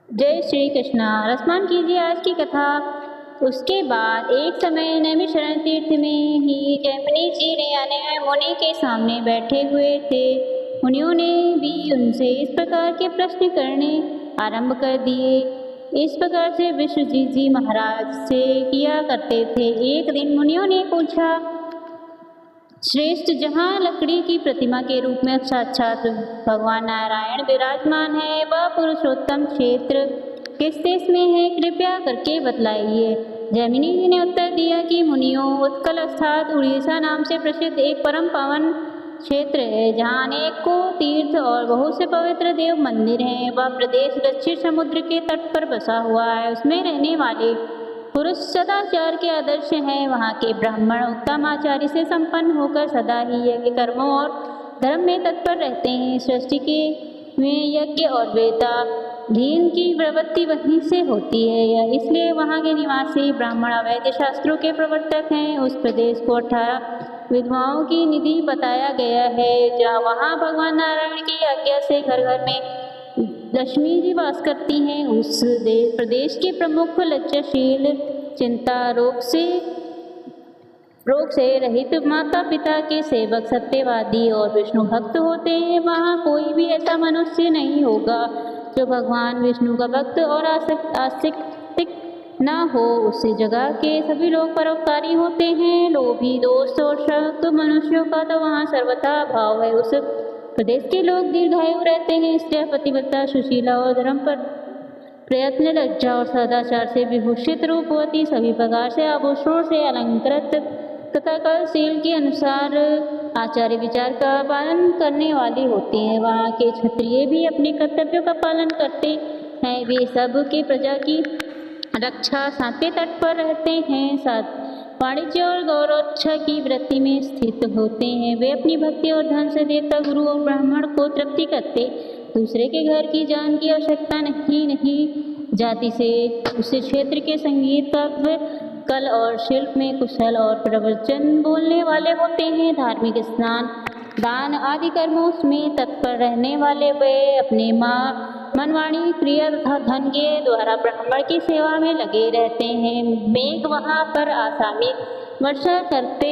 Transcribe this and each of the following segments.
जय श्री कृष्ण। रसमान कीजिए आज की कथा। उसके बाद एक समय नैमिषारण्य तीर्थ में ही जैमिनी जी ने मुनि के सामने बैठे हुए थे। मुनियों ने भी उनसे इस प्रकार के प्रश्न करने आरंभ कर दिए। इस प्रकार से विश्वजीत जी महाराज से किया करते थे। एक दिन मुनियों ने पूछा, श्रेष्ठ, जहाँ लकड़ी की प्रतिमा के रूप में साक्षात भगवान नारायण विराजमान है, वह पुरुषोत्तम क्षेत्र किस देश में है, कृपया करके बतलाइए। जैमिनी जी ने उत्तर दिया कि मुनियों, उत्कल अर्थात उड़ीसा नाम से प्रसिद्ध एक परम पावन क्षेत्र है, जहाँ अनेकों तीर्थ और बहुत से पवित्र देव मंदिर हैं। वह प्रदेश दक्षिण समुद्र के तट पर बसा हुआ है। उसमें रहने वाले पुरुष सदाचार के आदर्श हैं। वहाँ के ब्राह्मण उत्तम आचार्य से संपन्न होकर सदा ही यज्ञ कर्मों और धर्म में तत्पर रहते हैं। सृष्टि के में यज्ञ और वेदाध्ययन की प्रवृत्ति वहीं से होती है। यह इसलिए वहाँ के निवासी ब्राह्मण अवैध शास्त्रों के प्रवर्तक हैं। उस प्रदेश को 18 विधवाओं की निधि बताया गया है, जहाँ वहाँ भगवान नारायण की आज्ञा से घर घर में लक्ष्मी जी वास करती हैं। उस प्रदेश के प्रमुख लज्जाशील, चिंता रोग से रहित, माता पिता के सेवक, सत्यवादी और विष्णु भक्त होते हैं। वहाँ कोई भी ऐसा मनुष्य नहीं होगा जो भगवान विष्णु का भक्त और आस्तिक न हो। उस जगह के सभी लोग परोपकारी होते हैं। लोभी, दोस्त और शक मनुष्यों का तो वहाँ सर्वथा अभाव है। उस प्रदेश के लोग दीर्घायु रहते हैं। स्त्रियां पतिव्रता, सुशीला और धर्म पर प्रयत्न, लज्जा और सदाचार से विभूषित रूपवती, सभी प्रकार से आभूषणों से अलंकृत तथा कलशील के अनुसार आचार्य विचार का पालन करने वाली होती हैं। वहाँ के क्षत्रिय भी अपने कर्तव्यों का पालन करते हैं। वे सब के प्रजा की रक्षा शांति तट पर रहते हैं। साथ वाणिज्य और गौरवोच्छा की वृत्ति में स्थित होते हैं। वे अपनी भक्ति और धन से देवता, गुरु और ब्राह्मण को तृप्ति करते। दूसरे के घर की जान की आवश्यकता नहीं। जाति से उस क्षेत्र के संगीत, काव्य, कल और शिल्प में कुशल और प्रवचन बोलने वाले होते हैं। धार्मिक स्नान, दान आदि कर्मों में तत्पर रहने वाले वे अपने मनवाणी, क्रिया तथा धन के द्वारा ब्राह्मण की सेवा में लगे रहते हैं। मेघ वहाँ पर आसामिक वर्षा करते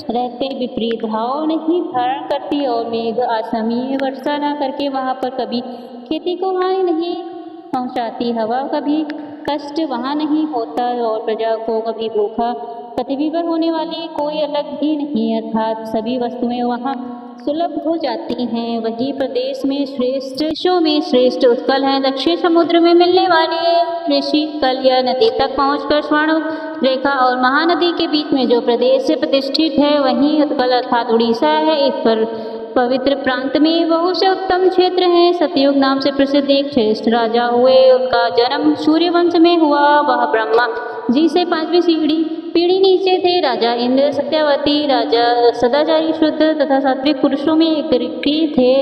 रहते, विपरीत भाव नहीं धारण करती और मेघ असमय वर्षा न करके वहाँ पर कभी खेती को हानि नहीं पहुँचाती। हवा कभी कष्ट वहाँ नहीं होता और प्रजा को कभी भूखा पृथ्वी पर होने वाली कोई अलग भी नहीं, अर्थात सभी वस्तुएं वहाँ सुलभ हो जाती हैं। वही प्रदेश में श्रेष्ठ देशों में श्रेष्ठ उत्कल है। दक्षिण समुद्र में मिलने वाले ऋषि कल या नदी तक पहुंचकर स्वर्ण रेखा और महानदी के बीच में जो प्रदेश से प्रतिष्ठित है, वहीं उत्कल अर्थात उड़ीसा है। इस पर पवित्र प्रांत में बहुत से उत्तम क्षेत्र हैं। सतयुग नाम से प्रसिद्ध एक श्रेष्ठ राजा हुए। उनका जन्म सूर्यवंश में हुआ। वह ब्रह्मा जी से 5वीं पीढ़ी नीचे थे। राजा इंद्र सत्यवती, राजा सदाचारी, शुद्ध तथा सात्विक पुरुषों में एक थे।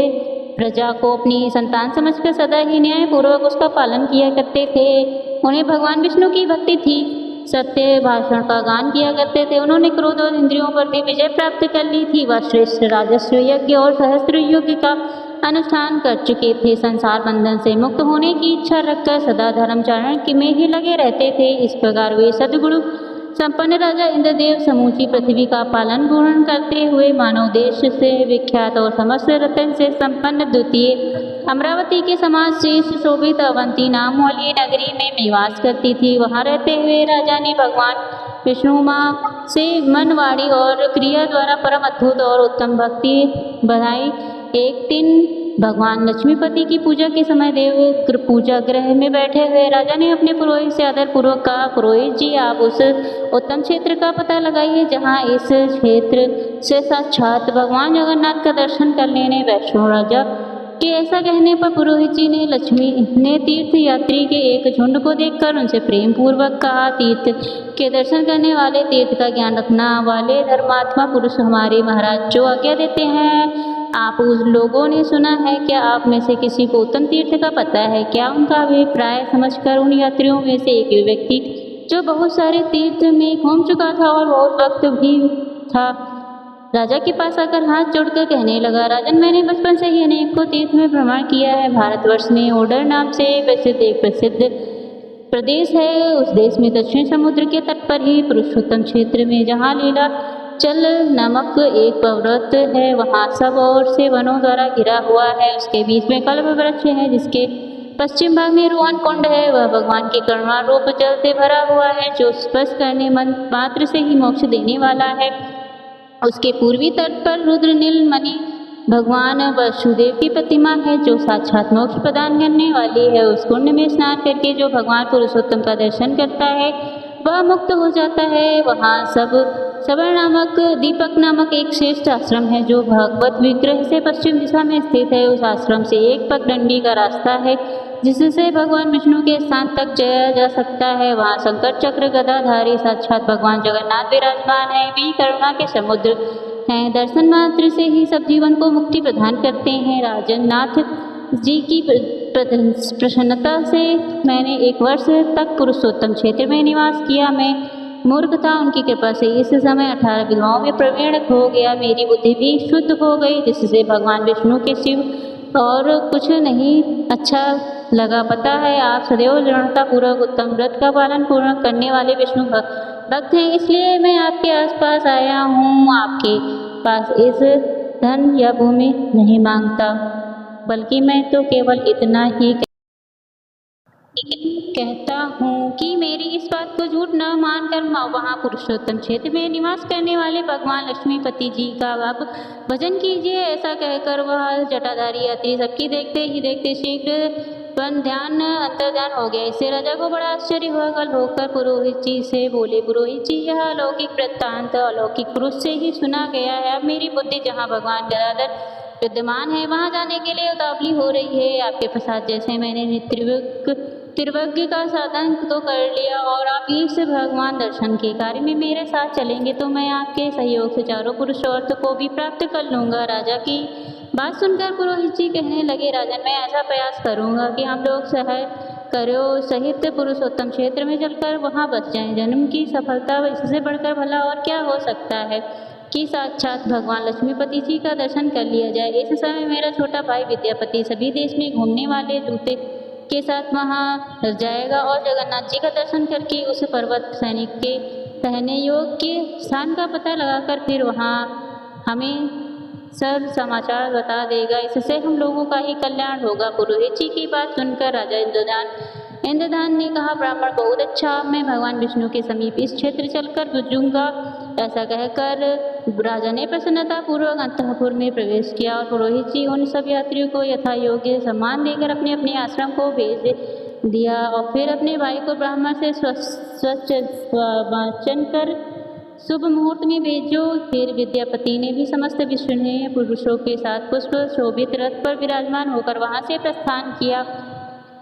प्रजा को अपनी संतान समझकर सदा ही न्यायपूर्वक उसका पालन किया करते थे। उन्हें भगवान विष्णु की भक्ति थी। सत्य भाषण का गान किया करते थे। उन्होंने क्रोध और इंद्रियों पर भी विजय प्राप्त कर ली थी। वह श्रेष्ठ राजस्व यज्ञ और सहस्त्र युग का अनुष्ठान कर चुके थे। संसार बंधन से मुक्त होने की इच्छा रखकर सदा धर्मचारण में ही लगे रहते थे। इस प्रकार वे सद्गुरु संपन्न राजा इंद्रदेव समूची पृथ्वी का पालन पूर्ण करते हुए मानव देश से विख्यात और समस्त रत्न से संपन्न द्वितीय अमरावती के समान श्रेष्ठ शोभित अवंती नाम वाली नगरी में निवास करती थी। वहाँ रहते हुए राजा ने भगवान विष्णु माँ से मन, वाणी और क्रिया द्वारा परम अद्भुत और उत्तम भक्ति बढ़ाई। एक दिन भगवान लक्ष्मीपति की पूजा के समय देव पूजा गृह में बैठे हुए राजा ने अपने पुरोहित से आदर पूर्वक कहा, पुरोहित जी, आप उस उत्तम क्षेत्र का पता लगाइए जहाँ इस क्षेत्र से साक्षात भगवान जगन्नाथ का दर्शन कर लेने। वैष्णव राजा के ऐसा कहने पर पुरोहित जी ने लक्ष्मी ने तीर्थ यात्री के एक झुंड को देखकर उनसे प्रेम पूर्वक कहा, तीर्थ के दर्शन करने वाले, तीर्थ का ज्ञान रखना वाले धर्मात्मा पुरुष हमारे महाराज जो आज्ञा देते हैं, आप उस लोगों ने सुना है। क्या आप में से किसी को उत्तम तीर्थ का पता है? क्या उनका अभिप्राय समझकर उन यात्रियों में से एक व्यक्ति जो बहुत सारे तीर्थ में घूम चुका था और बहुत वक्त भी था राजा के पास आकर हाथ जोड़कर कहने लगा, राजन, मैंने बचपन से ही अनेकों तीर्थ में भ्रमण किया है। भारतवर्ष में ओडर नाम से एक प्रसिद्ध प्रदेश है। उस देश में दक्षिण समुद्र के तट पर ही पुरुषोत्तम क्षेत्र में जहाँ लीला चल नामक एक पर्वत है, वहाँ सब ओर से वनों द्वारा घिरा हुआ है। उसके बीच में कल्प वृक्ष है, जिसके पश्चिम भाग में रोहन कुंड है। वह भगवान के करुणा रूप जल से भरा हुआ है, जो स्पर्श करने मात्र से ही मोक्ष देने वाला है। उसके पूर्वी तट पर रुद्र नीलमणि भगवान वसुदेव की प्रतिमा है, जो साक्षात मोक्ष प्रदान करने वाली है। उस कुंड में स्नान करके जो भगवान पुरुषोत्तम का दर्शन करता है वह मुक्त हो जाता है। वहाँ सबर नामक दीपक नामक एक श्रेष्ठ आश्रम है, जो भगवत विग्रह से पश्चिम दिशा में स्थित है। उस आश्रम से एक पगडंडी का रास्ता है, जिससे भगवान विष्णु के स्थान तक जाया जा सकता है। वहाँ शंकर चक्र गदाधारी साक्षात भगवान जगन्नाथ विराजमान है। वे करुणा के समुद्र हैं, दर्शन मात्र से ही सब जीवन को मुक्ति प्रदान करते हैं। राजन, नाथ जी की प्रसन्नता से मैंने 1 वर्ष तक पुरुषोत्तम क्षेत्र में निवास किया। मैं मूर्ख था, उनकी कृपा से इस समय 18 विद्याओं में प्रवीण हो गया। मेरी बुद्धि भी शुद्ध हो गई, जिससे भगवान विष्णु के शिव और कुछ नहीं अच्छा लगा। पता है, आप सदैव दृढ़ता पूर्वक उत्तम व्रत का पालन पूर्ण करने वाले विष्णु भक्त हैं, इसलिए मैं आपके आसपास आया हूँ। आपके पास इस धन या भूमि नहीं मांगता, बल्कि मैं तो केवल इतना ही कहता हूँ कि मेरी इस बात को झूठ न मानकर वहाँ पुरुषोत्तम क्षेत्र में निवास करने वाले भगवान लक्ष्मीपति जी का आप भजन कीजिए। ऐसा कहकर वह जटाधारी यात्री सबकी देखते ही देखते शीघ्र अंतर्ध्यान हो गया। इससे राजा को बड़ा आश्चर्य हुआ। कल होकर पुरोहित जी से बोले, पुरोहित जी, यह अलौकिक वृत्तांत अलौकिक पुरुष से ही सुना गया है। अब मेरी बुद्धि जहाँ भगवान गदाधर विद्यमान है वहाँ जाने के लिए उतावली हो रही है। आपके प्रसाद जैसे मैंने त्रिवज्ञ का साधन तो कर लिया, और आप इस भगवान दर्शन के कार्य में मेरे साथ चलेंगे तो मैं आपके सहयोग से चारों पुरुषार्थ को भी प्राप्त कर लूँगा। राजा की बात सुनकर पुरोहित जी कहने लगे, राजन, मैं ऐसा प्रयास करूँगा कि हम लोग सहित पुरुषोत्तम क्षेत्र में चलकर वहाँ बस जाएं। जन्म की सफलता इससे बढ़कर भला और क्या हो सकता है कि साक्षात भगवान लक्ष्मीपति जी का दर्शन कर लिया जाए। इस समय मेरा छोटा भाई विद्यापति सभी देश में घूमने वाले जूते के साथ वहाँ जाएगा और जगन्नाथ जी का दर्शन करके उस पर्वत सैनिक के रहने योग्य स्थान का पता लगाकर फिर वहाँ हमें सब समाचार बता देगा। इससे हम लोगों का ही कल्याण होगा। पुरोहित जी की बात सुनकर राजा इंद्रदान ने कहा, ब्राह्मण, बहुत अच्छा, मैं भगवान विष्णु के समीप इस क्षेत्र चलकर गुजरूंगा। ऐसा कहकर राजा ने प्रसन्नता पूर्वक अंतःपुर में प्रवेश किया और पुरोहित जी उन सब यात्रियों को यथा योग्य सम्मान देकर अपने अपने आश्रम को भेज दिया और फिर अपने भाई को ब्राह्मण से स्वच्छ वाचन कर शुभ मुहूर्त में भेजो। फिर विद्यापति ने भी समस्त विष्णुनीय पुरुषों के साथ पुष्प शोभित रथ पर विराजमान होकर वहाँ से प्रस्थान किया।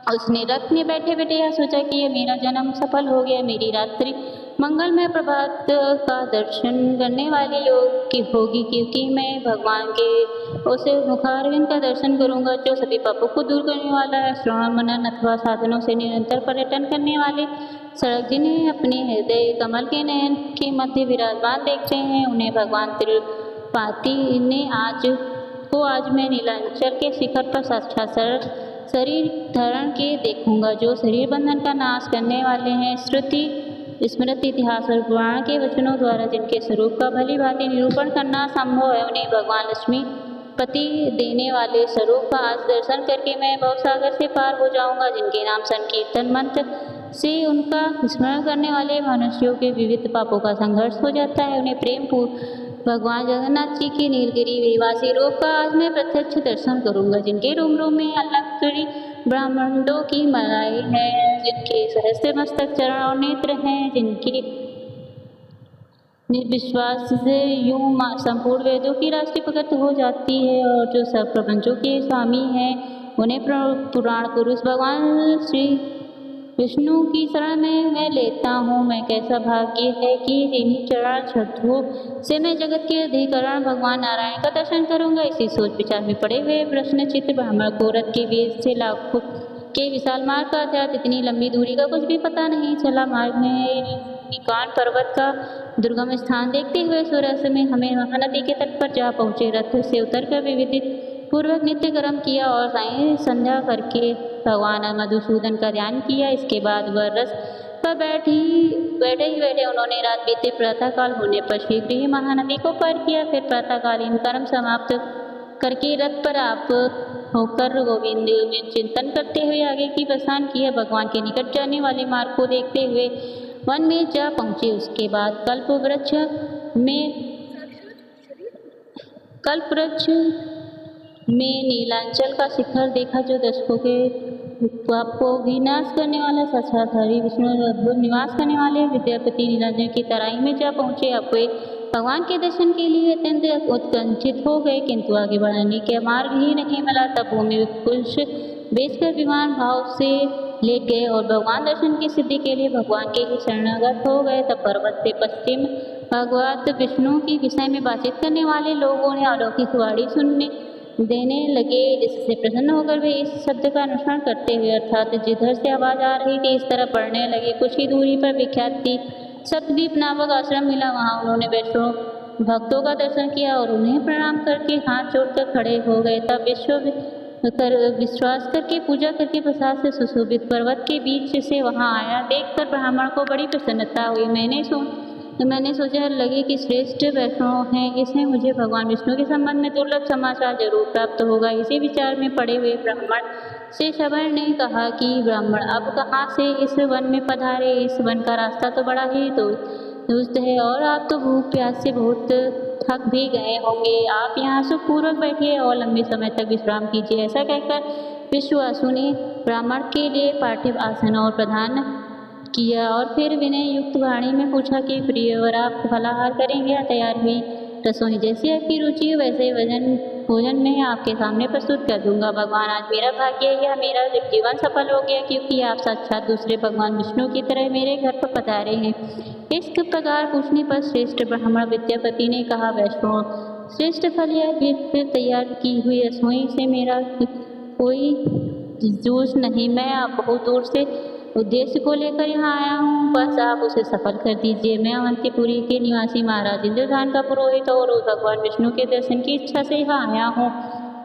उसने रथ में बैठे बैठे यह सोचा कि यह मेरा जन्म सफल हो गया, मेरी रात्रि मंगलमय प्रभात का दर्शन करने वाली योग्य होगी, क्योंकि मैं भगवान के उस मुखारविंद का दर्शन करूंगा जो सभी पापों को दूर करने वाला है। श्रवण मनन अथवा साधनों से निरंतर पर्यटन करने वाले सड़क जिन्हें अपने हृदय कमल के नयन के मध्य विराजमान देखते हैं, उन्हें भगवान तिरुपति ने आज मैं नीलांचल के शिखर पर साक्षात शरीर धारण के देखूंगा, जो शरीर बंधन का नाश करने वाले हैं। स्मृति इतिहास और पुराण के वचनों द्वारा जिनके स्वरूप का भली भांति निरूपण करना संभव है, उन्हें भगवान लक्ष्मीपति देने वाले स्वरूप का आज दर्शन करके मैं भवसागर से पार हो जाऊंगा। जिनके नाम संकीर्तन मंत्र से उनका स्मरण करने वाले मनुष्यों के विविध पापों का संघर्ष हो जाता है, उन्हें प्रेम भगवान जगन्नाथ जी के नीलगिरी निवासी रूप का आज मैं प्रत्यक्ष दर्शन करूंगा। जिनके रूम रूम में अलग ब्रह्मांडों की मलाई है, जिनके सहस्त्र मस्तक चरण और नेत्र हैं, जिनके निर्विश्वास से यूं संपूर्ण वेदों की राशि प्रकट हो जाती है और जो सब प्रपंचों के स्वामी हैं, उन्हें पुराण पुरुष भगवान श्री विष्णु की शरण में मैं लेता हूँ। मैं कैसा भाग्य है कि इन्हीं चरण छत्रों से मैं जगत के अधिकरण भगवान नारायण का दर्शन करूँगा। इसी सोच विचार में पड़े हुए प्रश्न चित्त ब्राह्मण को रथ के वेद से के विशाल मार्ग का अर्थात इतनी लंबी दूरी का कुछ भी पता नहीं चला। मार्ग में निकान पर्वत का दुर्गम स्थान देखते हुए सूर्यास्त में हमें महानदी के तट पर जा पहुँचे। रथ से उतरकर विविध पूर्वक नित्य कर्म किया और सायं संध्या करके भगवान मधुसूदन का ध्यान किया। इसके बाद वह रथ पर बैठे ही उन्होंने रात बीते प्रातःकाल होने पर शीघ्र ही महानदी को पार किया। फिर प्रातःकालीन कर्म समाप्त करके रथ पर आप होकर गोविंद में चिंतन करते हुए आगे की प्रस्थान किया। भगवान के निकट जाने वाले मार्ग को देखते हुए वन में जा पहुँचे। उसके बाद कल्प वृक्ष में नीलांचल का शिखर देखा, जो दशकों के आपको विनाश करने वाला साक्षाधारी विष्णु अद्भुत निवास करने वाले विद्यापति नीलांचल की तराई में जा पहुँचे। आपको भगवान के दर्शन के लिए अत्यंत उत्कंठित हो गए, किंतु आगे बढ़ने के मार्ग ही नहीं मिला। तब भूमि कुश बेचकर विमान भाव से लेट गए और भगवान दर्शन की सिद्धि के लिए भगवान के ही शरणागत हो गए। तब पर्वत से पश्चिम भगवत विष्णु के विषय में बातचीत करने वाले लोगों ने अलौकिक वाणी सुनने देने लगे, जिससे प्रसन्न होकर वे इस शब्द का अनुसरण करते हुए अर्थात जिधर से आवाज़ आ रही थी इस तरह पढ़ने लगे। कुछ ही दूरी पर विख्यात सप्तद्वीप नामक आश्रम मिला। वहाँ उन्होंने वैष्णव भक्तों का दर्शन किया और उन्हें प्रणाम करके हाथ जोड़कर खड़े हो गए। तब विश्वास करके पूजा करके प्रसाद से सुशोभित पर्वत के बीच से वहाँ आया। देखकर ब्राह्मण को बड़ी प्रसन्नता हुई। मैंने सोचा लगे कि श्रेष्ठ वैष्णव हैं, इसमें मुझे भगवान विष्णु के संबंध में दुर्लभ समाचार जरूर प्राप्त होगा। इसी विचार में पड़े हुए ब्राह्मण से शबर ने कहा कि ब्राह्मण अब कहाँ से इस वन में पधारे? इस वन का रास्ता तो बड़ा ही दुष्ट है और आप तो भूख प्यास से बहुत थक भी गए होंगे। आप यहाँ सुखपूर्वक बैठिए और लंबे समय तक विश्राम कीजिए। ऐसा कहकर विश्वासु ने ब्राह्मण के लिए पार्थिव आसन और प्रदान किया और फिर विनय युक्त वाणी में पूछा कि प्रियवर आप फलाहार करेंगे या तैयार हुई रसोई? जैसी आपकी रुचि हो वैसे भोजन में आपके सामने प्रस्तुत कर दूंगा। भगवान आज मेरा भाग्य या मेरा जीवन सफल हो गया, क्योंकि आप साक्षात दूसरे भगवान विष्णु की तरह मेरे घर पर पधारे हैं। इस प्रकार पूछने पर श्रेष्ठ ब्राह्मण विद्यापति ने कहा, वैष्णव श्रेष्ठ फल या गिफ्ट तैयार की हुई रसोई से मेरा कोई जूझ नहीं। मैं आप बहुत दूर से उद्देश्य को लेकर यहाँ आया हूँ, बस आप उसे सफल कर दीजिए। मैं अवंतीपुरी के निवासी महाराज इंद्रधान का पुरोहित और भगवान विष्णु के दर्शन की इच्छा से यहाँ आया हूँ।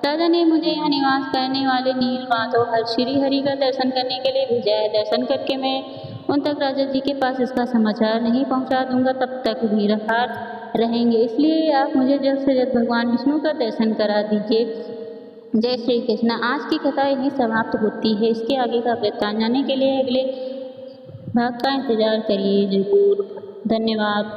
दादा ने मुझे यहाँ निवास करने वाले नीलमाधव श्री हरि का दर्शन करने के लिए भेजा है। दर्शन करके मैं उन तक राजा जी के पास इसका समाचार नहीं पहुँचा दूंगा, तब तक निराहार रहेंगे। इसलिए आप मुझे जल्द से जल्द भगवान विष्णु का दर्शन करा दीजिए। जय श्री कृष्ण। आज की कथा यहीं समाप्त होती है। इसके आगे का वृत्तांत जानने के लिए अगले भाग का इंतजार करिए जरूर। धन्यवाद।